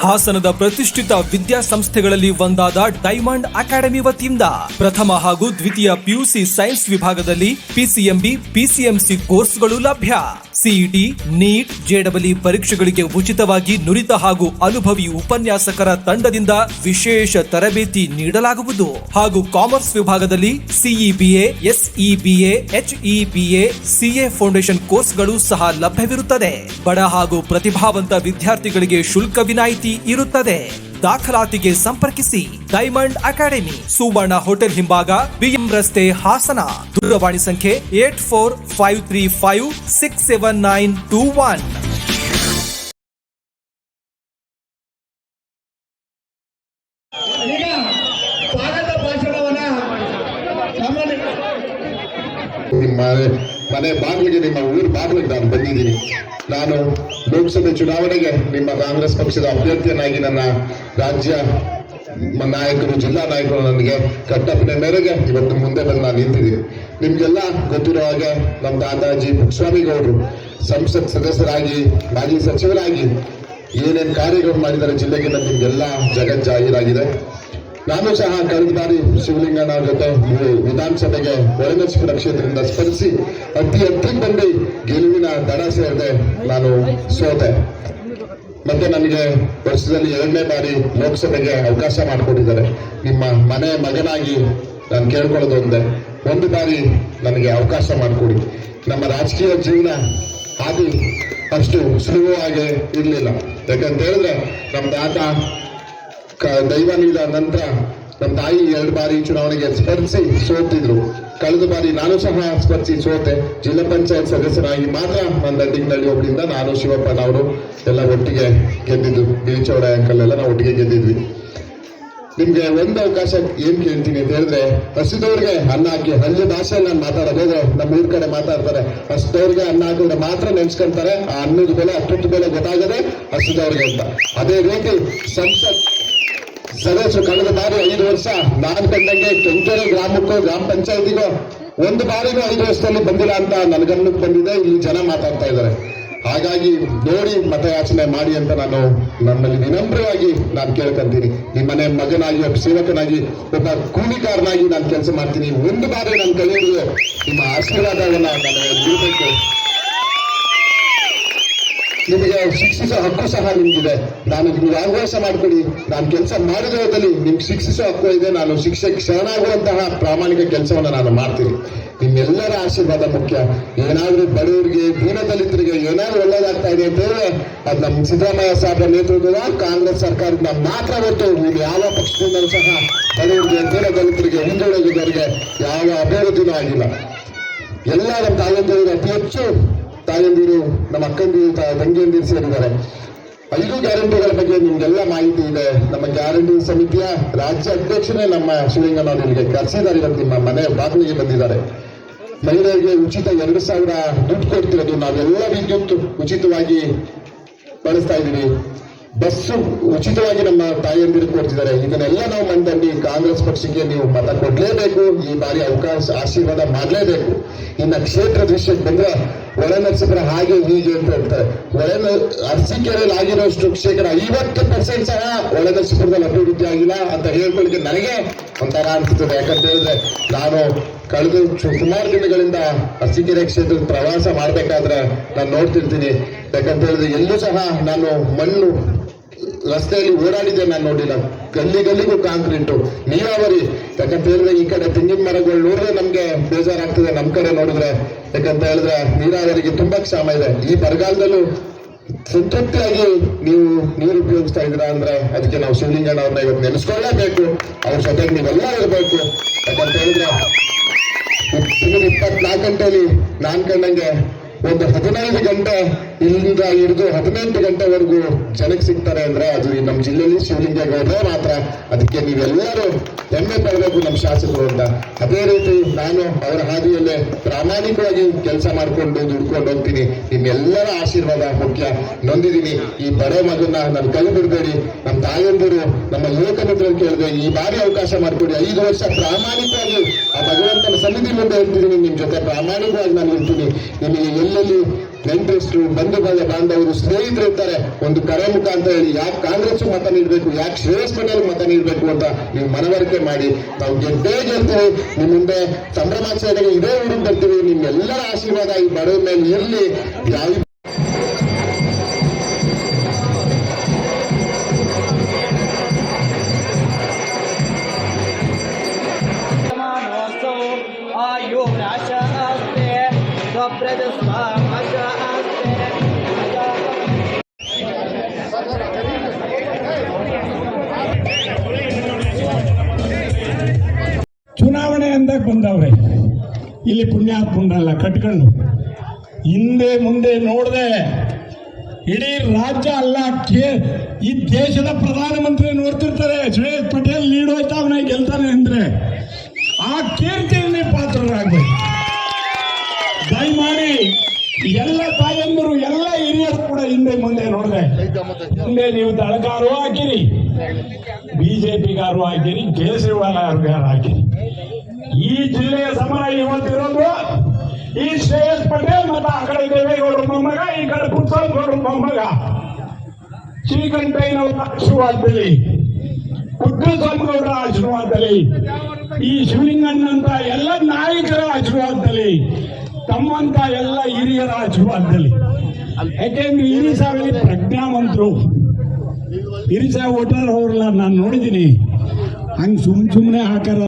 ಹಾಸನದ ಪ್ರತಿಷ್ಠಿತ ವಿದ್ಯಾಸಂಸ್ಥೆಗಳಲ್ಲಿ ಒಂದಾದ ಡೈಮಂಡ್ ಅಕಾಡೆಮಿ ವತಿಯಿಂದ ಪ್ರಥಮ ಹಾಗೂ ದ್ವಿತೀಯ ಪಿಯುಸಿ ಸೈನ್ಸ್ ವಿಭಾಗದಲ್ಲಿ ಪಿಸಿಎಂಬಿ, ಪಿಸಿಎಂಸಿ ಕೋರ್ಸ್ಗಳು ಲಭ್ಯ. ಸಿಇಟಿ, ನೀಟ್, ಜೆಡಬ್ಲ್ಇ ಪರೀಕ್ಷೆಗಳಿಗೆ ಉಚಿತವಾಗಿ ನುರಿತ ಹಾಗೂ ಅನುಭವಿ ಉಪನ್ಯಾಸಕರ ತಂಡದಿಂದ ವಿಶೇಷ ತರಬೇತಿ ನೀಡಲಾಗುವುದು. ಹಾಗೂ ಕಾಮರ್ಸ್ ವಿಭಾಗದಲ್ಲಿ ಸಿಇಬಿಎ, ಎಸ್ಇಬಿಎ, ಎಚ್ಇಬಿಎ, ಸಿಎ ಫೌಂಡೇಶನ್ ಕೋರ್ಸ್ಗಳು ಸಹ ಲಭ್ಯವಿರುತ್ತದೆ. ಬಡ ಹಾಗೂ ಪ್ರತಿಭಾವಂತ ವಿದ್ಯಾರ್ಥಿಗಳಿಗೆ ಶುಲ್ಕ ವಿನಾಯಿತಿ ಇರುತ್ತದೆ. ದಾಖಲಾತಿಗೆ ಸಂಪರ್ಕಿಸಿ ಡೈಮಂಡ್ ಅಕಾಡೆಮಿ, ಸುವರ್ಣ ಹೋಟೆಲ್ ಹಿಂಭಾಗ, ಬಿಎಂ ರಸ್ತೆ, ಹಾಸನ. ದೂರವಾಣಿ ಸಂಖ್ಯೆ 8453567921. ನಿಮ್ಮ ಮನೆ ಬಾಗಿಲಿಗೆ, ನಿಮ್ಮ ಊರು ಬಾಗಿಲಿಗೆ ನಾನು ಬಂದಿದ್ದೀನಿ. ನಾನು ಲೋಕಸಭೆ ಚುನಾವಣೆಗೆ ನಿಮ್ಮ ಕಾಂಗ್ರೆಸ್ ಪಕ್ಷದ ಅಭ್ಯರ್ಥಿಯನ್ನಾಗಿ ನನ್ನ ರಾಜ್ಯ ನಾಯಕರು, ಜಿಲ್ಲಾ ನಾಯಕರು ನನಗೆ ಕಟ್ಟಪ್ಪಣೆ ಮೇರೆಗೆ ಇವತ್ತು ಮುಂದೆ ಬಂದು ನಾನು ನಿಂತಿದ್ದೀನಿ. ನಿಮ್ಗೆಲ್ಲ ಗೊತ್ತಿರೋ ಹಾಗೆ ನಮ್ಮ ದಾದಾಜಿ ಪುಟ್ಟಸ್ವಾಮಿಗೌಡರು ಸಂಸತ್ ಸದಸ್ಯರಾಗಿ, ಮಾಜಿ ಸಚಿವರಾಗಿ ಏನೇನು ಕಾರ್ಯಗಳು ಮಾಡಿದ್ದಾರೆ ಜಿಲ್ಲೆಗೆ ನಿಮ್ಗೆಲ್ಲ ಜಗಜ್ಜಾಹೀರಾಗಿದೆ. ನಾನು ಸಹ ಕಳೆದ ಬಾರಿ ಶಿವಲಿಂಗಣ್ಣ ಜೊತೆ ವಿಧಾನಸಭೆಗೆ ಹೊಳೆನರಸೀಪುರ ಕ್ಷೇತ್ರದಿಂದ ಸ್ಪರ್ಧಿಸಿ ಅತಿ ಬಂದು ಗೆಲುವಿನ ದಡ ಸೇರದೆ ನಾನು ಸೋತೆ. ಮತ್ತೆ ನನಗೆ ವರ್ಷದಲ್ಲಿ 2ನೇ ಬಾರಿ ಲೋಕಸಭೆಗೆ ಅವಕಾಶ ಮಾಡಿಕೊಟ್ಟಿದ್ದಾರೆ. ನಿಮ್ಮ ಮನೆ ಮಗನಾಗಿ ನಾನು ಕೇಳ್ಕೊಳ್ಳೋದು ಒಂದು ಬಾರಿ ನನಗೆ ಅವಕಾಶ ಮಾಡಿಕೊಡಿ. ನಮ್ಮ ರಾಜಕೀಯ ಜೀವನ ಹಾದಿ ಅಷ್ಟು ಸುಲಭವಾಗಿ ಇರಲಿಲ್ಲ. ಯಾಕಂತ ಹೇಳಿದ್ರೆ ನಮ್ಮ ತಾತ ದೈವ ನೀಡಿದ ನಂತರ ನಮ್ಮ ತಾಯಿ 2 ಬಾರಿ ಚುನಾವಣೆಗೆ ಸ್ಪರ್ಧಿಸಿ ಸೋತಿದ್ರು. ಕಳೆದ ಬಾರಿ ನಾನು ಸಹ ಸ್ಪರ್ಧಿಸಿ ಸೋತೆ. ಜಿಲ್ಲಾ ಪಂಚಾಯತ್ ಸದಸ್ಯರಾಗಿ ಮಾತ್ರ ನನ್ನ ದಂಡಿನಲ್ಲಿ ಒಬ್ಬರಿಂದ ನಾನು, ಶಿವಪ್ಪನವರು ಎಲ್ಲ ಒಟ್ಟಿಗೆ ಗೆದ್ದಿದ್ದು. ಬೀಚೌಡ ಅಂಕಲ್ ಎಲ್ಲ ನಾವು ಒಟ್ಟಿಗೆ ಗೆದ್ದಿದ್ವಿ. ನಿಮ್ಗೆ ಒಂದು ಅವಕಾಶ ಏನ್ ಕೇಳ್ತೀನಿ ಅಂತ ಹೇಳಿದ್ರೆ, ಹಸಿದವ್ರಿಗೆ ಅನ್ನ ಹಾಕಿ, ಹಳ್ಳಿ ಭಾಷೆಯಲ್ಲಿ ನಾನು ಮಾತಾಡೋದು, ನಮ್ಮ ಊರ್ ಕಡೆ ಮಾತಾಡ್ತಾರೆ, ಹಸಿದವ್ರಿಗೆ ಅನ್ನ ಹಾಕಿದ್ರೆ ಮಾತ್ರ ನೆನ್ಸ್ಕೊಂತಾರೆ. ಆ ಅನ್ನದ ಬೆಲೆ, ಅಷ್ಟೊತ್ತು ಬೆಲೆ ಗೊತ್ತಾಗದೆ ಹಸಿದವ್ರಿಗೆ ಅಂತ. ಅದೇ ರೀತಿ ಸಂಸತ್ ಸದಸ್ಯರು ಕಳೆದ ಬಾರಿ 5 ವರ್ಷ ನಾನು ಕಂಡಂಗೆ ಕೆಂಕೆರೆ ಗ್ರಾಮಕ್ಕೋ, ಗ್ರಾಮ ಪಂಚಾಯತಿಗೋ ಒಂದು ಬಾರಿನೂ 5 ವರ್ಷದಲ್ಲಿ ಬಂದಿಲ್ಲ ಅಂತ ನನ್ನ ಗಮನಕ್ಕೆ ಬಂದಿದೆ. ಇಲ್ಲಿ ಜನ ಮಾತಾಡ್ತಾ ಇದ್ದಾರೆ. ಹಾಗಾಗಿ ನೋಡಿ ಮತಯಾಚನೆ ಮಾಡಿ ಅಂತ ನಾನು ನಮ್ಮಲ್ಲಿ ವಿನಮ್ರವಾಗಿ ನಾನು ಕೇಳ್ಕೊಂತೀನಿ. ನಿಮ್ಮನೆ ಮಗನಾಗಿ, ಒಬ್ಬ ಸೇವಕನಾಗಿ, ಒಬ್ಬ ಕೂಲಿಕಾರನಾಗಿ ನಾನು ಕೆಲಸ ಮಾಡ್ತೀನಿ. ಒಂದು ಬಾರಿ ನಾನು ಕಲಿಯೋದು ನಿಮ್ಮ ಆಶೀರ್ವಾದವನ್ನ ನಾನು ನೀಡಬೇಕು. ನಿಮಗೆ ಶಿಕ್ಷಿಸೋ ಹಕ್ಕು ಸಹ ನಿಮ್ಗಿದೆ. ನಾನು ನಿಮ್ಗೆ ಆಹ್ವಾಸ ಮಾಡ್ಕೊಡಿ. ನಾನು ಕೆಲಸ ಮಾಡಿರೋದಲ್ಲಿ ನಿಮ್ಗೆ ಶಿಕ್ಷಿಸೋ ಹಕ್ಕು ಇದೆ. ನಾನು ಶಿಕ್ಷೆಗೆ ಶರಣಾಗುವಂತಹ ಪ್ರಾಮಾಣಿಕ ಕೆಲಸವನ್ನ ನಾನು ಮಾಡ್ತೀನಿ. ನಿಮ್ಮೆಲ್ಲರ ಆಶೀರ್ವಾದ ಮುಖ್ಯ. ಏನಾದ್ರೂ ಬಡವರಿಗೆ, ದೀನದಲಿತರಿಗೆ ಏನಾದ್ರು ಒಳ್ಳೇದಾಗ್ತಾ ಇದೆ ಅಂತ ಹೇಳಿದ್ರೆ ಅದು ನಮ್ಮ ಸಿದ್ದರಾಮಯ್ಯ ಸಾಹೇಬರ ನೇತೃತ್ವದ ಕಾಂಗ್ರೆಸ್ ಸರ್ಕಾರದಿಂದ ಮಾತ್ರ ಹೊರತು ನೀವು ಯಾವ ಪಕ್ಷದಿಂದಲೂ ಸಹ ಬಡವರಿಗೆ, ದೀನದಲಿತರಿಗೆ, ಹಿಂದುಳಿದವರಿಗೆ ಯಾವ ಅಭಿವೃದ್ಧಿನೂ ಆಗಿಲ್ಲ. ಎಲ್ಲ ನಮ್ಮ ತಾಯಂದಿರಿಗೆ ಅತಿ ಹೆಚ್ಚು ತಾಯಂದಿರು, ನಮ್ಮ ಅಕ್ಕಂದಿರು, ತಂಗಿಯಂದಿರು ಸೇರಿದ್ದಾರೆ. 5 ಗ್ಯಾರಂಟಿಗಳ ಬಗ್ಗೆ ನಿಮ್ಗೆಲ್ಲ ಮಾಹಿತಿ ಇದೆ. ನಮ್ಮ ಗ್ಯಾರಂಟಿ ಸಮಿತಿಯ ರಾಜ್ಯ ಅಧ್ಯಕ್ಷರೇ ನಮ್ಮ ಶಿವಲಿಂಗನವರು ಇಲ್ಲಿಗೆ ಕರೆಸಿದ್ದಾರೆ. ಇವತ್ತು ನಿಮ್ಮ ಮನೆ ಬಾಗಿಲಿಗೆ ಬಂದಿದ್ದಾರೆ. ಮಹಿಳೆಯರಿಗೆ ಉಚಿತ 2,000 ದುಡ್ಡು ಕೊಡ್ತಿರೋದು, ನಾವೆಲ್ಲ ವಿದ್ಯುತ್ ಉಚಿತವಾಗಿ ಬಳಸ್ತಾ ಇದ್ದೀವಿ. ಬಸ್ಸು ಉಚಿತವಾಗಿ ನಮ್ಮ ತಾಯಿಯಂದಿರಿಗೆ ಕೊಡ್ತಿದ್ದಾರೆ. ಇದನ್ನೆಲ್ಲ ನಾವು ಮಂಡಂಡಿ ಕಾಂಗ್ರೆಸ್ ಪಕ್ಷಕ್ಕೆ ನೀವು ಮತ ಕೊಡ್ಲೇಬೇಕು. ಈ ಬಾರಿ ಅವಕಾಶ ಆಶೀರ್ವಾದ ಮಾಡಲೇಬೇಕು. ಇನ್ನು ಕ್ಷೇತ್ರದ ವಿಷಯಕ್ಕೆ ಬಂದ್ರೆ ಹೊಳೆನರಸೀಪುರ ಹಾಗೆ ಹೀಗೆ ಅಂತ ಹೇಳ್ತಾರೆ. ಅರಸೀಕೆರೆಯಲ್ಲಿ ಆಗಿರೋಷ್ಟು ಶೇಕಡ 50% ಸಹ ಹೊಳೆನರಸೀಪುರದಲ್ಲಿ ಅಭಿವೃದ್ಧಿ ಆಗಿಲ್ಲ ಅಂತ ಹೇಳ್ಕೊಳ್ಳಿಕ್ಕೆ ನನಗೆ ಒಂಥರ ಅನಿಸ್ತದೆ. ಯಾಕಂತ ಹೇಳಿದ್ರೆ ನಾನು ಕಳೆದ ಸುಮಾರು ದಿನಗಳಿಂದ ಅರಸೀಕೆರೆ ಕ್ಷೇತ್ರದ ಪ್ರವಾಸ ಮಾಡ್ಬೇಕಾದ್ರೆ ನಾನು ನೋಡ್ತಿರ್ತೀನಿ. ಯಾಕಂತ ಹೇಳಿದ್ರೆ ಎಲ್ಲೂ ಸಹ ನಾನು ಮಣ್ಣು ರಸ್ತೆಯಲ್ಲಿ ಓಡಾಡಿದೆ ನಾನು ನೋಡಿಲ್ಲ. ಗಲ್ಲಿಗೂ ಕಾಂಕ್ರೀಟು, ನೀರಾವರಿ. ಯಾಕಂತ ಹೇಳಿದ್ರೆ ಈ ಕಡೆ ತೆಂಗಿನ ಮರಗಳು ನೋಡಿದ್ರೆ ನಮ್ಗೆ ಬೇಜಾರಾಗ್ತದೆ. ನಮ್ ಕಡೆ ನೋಡಿದ್ರೆ ಯಾಕಂತ ಹೇಳಿದ್ರೆ ನೀರಾವರಿಗೆ ತುಂಬಾ ಕ್ಷಾಮ ಇದೆ. ಈ ಬರಗಾಲದಲ್ಲೂ ಸಂತೃಪ್ತಿಯಾಗಿ ನೀವು ನೀರು ಉಪಯೋಗಿಸ್ತಾ ಇದ್ದೀರಾ ಅಂದ್ರೆ ಅದಕ್ಕೆ ನಾವು ಶಿವಲಿಂಗಣ್ಣ ಅವ್ರನ್ನ ಇವತ್ತು ನೆನೆಸ್ಕೊಳ್ಳೇಬೇಕು. ಅವ್ರ ಜೊತೆಗೆ ನೀವೆಲ್ಲ ಇರಬೇಕು. ಯಾಕಂತ ಹೇಳಿದ್ರೆ 24 ಗಂಟೆಯಲ್ಲಿ ನಾನ್ ಕಂಡಂಗೆ ಒಂದು 15 ಗಂಟೆ ಇಲ್ಲಿಂದ ಹಿಡಿದು 18 ಗಂಟೆವರೆಗೂ ಜನಕ್ಕೆ ಸಿಗ್ತಾರೆ ಅಂದ್ರೆ ಅದು ನಮ್ಮ ಜಿಲ್ಲೆಯಲ್ಲಿ ಶಿವಲಿಂಗೇಗೌಡರೇ ಮಾತ್ರ. ಅದಕ್ಕೆ ನೀವೆಲ್ಲರೂ ಹೆಮ್ಮೆ ಪಡಬೇಕು ನಮ್ಮ ಶಾಸಕರು ಅಂತ. ಅದೇ ರೀತಿ ನಾನು ಅವರ ಹಾದಿಯಲ್ಲೇ ಪ್ರಾಮಾಣಿಕವಾಗಿ ಕೆಲಸ ಮಾಡಿಕೊಂಡು ದುಡ್ಕೊಂಡು ಹೋಗ್ತೀನಿ. ನಿಮ್ಮೆಲ್ಲರ ಆಶೀರ್ವಾದ ಮುಖ್ಯ. ನೊಂದಿದ್ದೀನಿ. ಈ ಬಡ ಮಗನ್ನ ನಾನು ಕೈ ಬಿಡಬೇಡಿ. ನಮ್ಮ ತಾಯಂದಿರು, ನಮ್ಮ ಯುವಕ ಮಿತ್ರರು ಕೇಳಿದ್ರೆ ಈ ಬಾರಿ ಅವಕಾಶ ಮಾಡಿಕೊಡಿ. 5 ವರ್ಷ ಪ್ರಾಮಾಣಿಕವಾಗಿ ಆ ಭಗವಂತನ ಸನ್ನಿಧಿ ಮುಂದೆ ಇರ್ತೀನಿ. ನಿಮ್ ಜೊತೆ ಪ್ರಾಮಾಣಿಕವಾಗಿ ನಾನು ಇರ್ತೀನಿ. ನಿಮಗೆ ಎಲ್ಲೆಲ್ಲಿ ನೆಂಟರಿಸ್ಟರು, ಬಂಧು ಬಾಂಧವರು, ಸ್ನೇಹಿತರು ಇರ್ತಾರೆ. ಒಂದು ಕರೆ ಮುಖಾಂತರ ಹೇಳಿ ಯಾಕೆ ಕಾಂಗ್ರೆಸ್ ಮತ ನೀಡಬೇಕು, ಯಾಕೆ ಶ್ರೇಯಸ್ ಪಟೇಲ್ ಮತ ನೀಡಬೇಕು ಅಂತ ನೀವು ಮನವರಿಕೆ ಮಾಡಿ. ನಾವು ಗೆದ್ದೇ ಗೆಲ್ತೀವಿ. ನಿಮ್ಮ ಮುಂದೆ ಸಂಭ್ರಮಾಚರಣೆಗೆ ಇದೇ ಊರಿಗೆ ಬರ್ತೀವಿ. ನಿಮ್ಮೆಲ್ಲರ ಆಶೀರ್ವಾದ ಈ ಬಡವ ಮೇಲೆ ಇರಲಿ. ಯಾವ ಚುನಾವಣೆ ಅಂದಾಗ ಬಂದವ್ರೆ ಇಲ್ಲಿ ಪುಣ್ಯಾತ್ಮರಲ್ಲ ಕಟ್ಕೊಂಡು ಹಿಂದೆ ಮುಂದೆ ನೋಡದೆ ಇಡೀ ರಾಜ್ಯ ಅಲ್ಲ ಈ ದೇಶದ ಪ್ರಧಾನಮಂತ್ರಿ ನೋಡ್ತಿರ್ತಾರೆ. ಶ್ರೇಯಸ್ ಪಟೇಲ್ ಲೀಡ್ ಹೋಯ್ತಾ ಅವನ ಗೆಲ್ತಾನೆ ಅಂದ್ರೆ ಆ ಕೀರ್ತಿಯಲ್ಲಿ ಪಾತ್ರರಾಗಬೇಕು. ದಯಮಾಡಿ ಎಲ್ಲ ತಾಯಂದರು, ಎಲ್ಲ ಹಿರಿಯರು ಕೂಡ ಹಿಂದೆ ಮುಂದೆ ನೋಡ್ದೆ ಹಿಂದೆ ನೀವು ದಳಗಾರು ಹಾಕಿರಿ, ಬಿಜೆಪಿಗಾರು ಹಾಕಿರಿ, ಕೇಸರಿವಾಲ ಅವ್ರಿಗಾರು ಹಾಕಿರಿ. ಈ ಜಿಲ್ಲೆಯ ಸಮರ ಇವತ್ತಿರೋದು ಈ ಶ್ರೇಯಸ್ ಪಟೇಲ್ ಮತ್ತು ಆ ಕಡೆ ದೇವೇಗೌಡರ ಮೊಮ್ಮಗ, ಈ ಕಡೆ ಪುಟ್ಟಸ್ವಾಮಿಗೌಡರ ಮೊಮ್ಮಗ ಶ್ರೀಕಂಠಯ್ಯನವರ ಆಶೀರ್ವಾದದಲ್ಲಿ, ಪುಟ್ಟಸ್ವಾಮಿಗೌಡರ ಆಶೀರ್ವಾದದಲ್ಲಿ, ಈ ಶಿವಲಿಂಗಣ್ಣಂತ ಎಲ್ಲ ನಾಯಕರ ಆಶೀರ್ವಾದದಲ್ಲಿ, ತಮ್ಮಂತ ಎಲ್ಲ ಹಿರಿಯರ ಆಶೀರ್ವಾದದಲ್ಲಿ. ಯಾಕೆಂದ್ರೆ ಹಿರಿಸಾವಲ್ಲಿ ಪ್ರಜ್ಞಾವಂತರು, ಹಿರಿಸಾ ವೋಟರ್ ಅವ್ರಲ್ಲ ನಾನು ನೋಡಿದ್ದೀನಿ. ಹಂಗೆ ಸುಮ್ಮನೆ ಹಾಕಾರ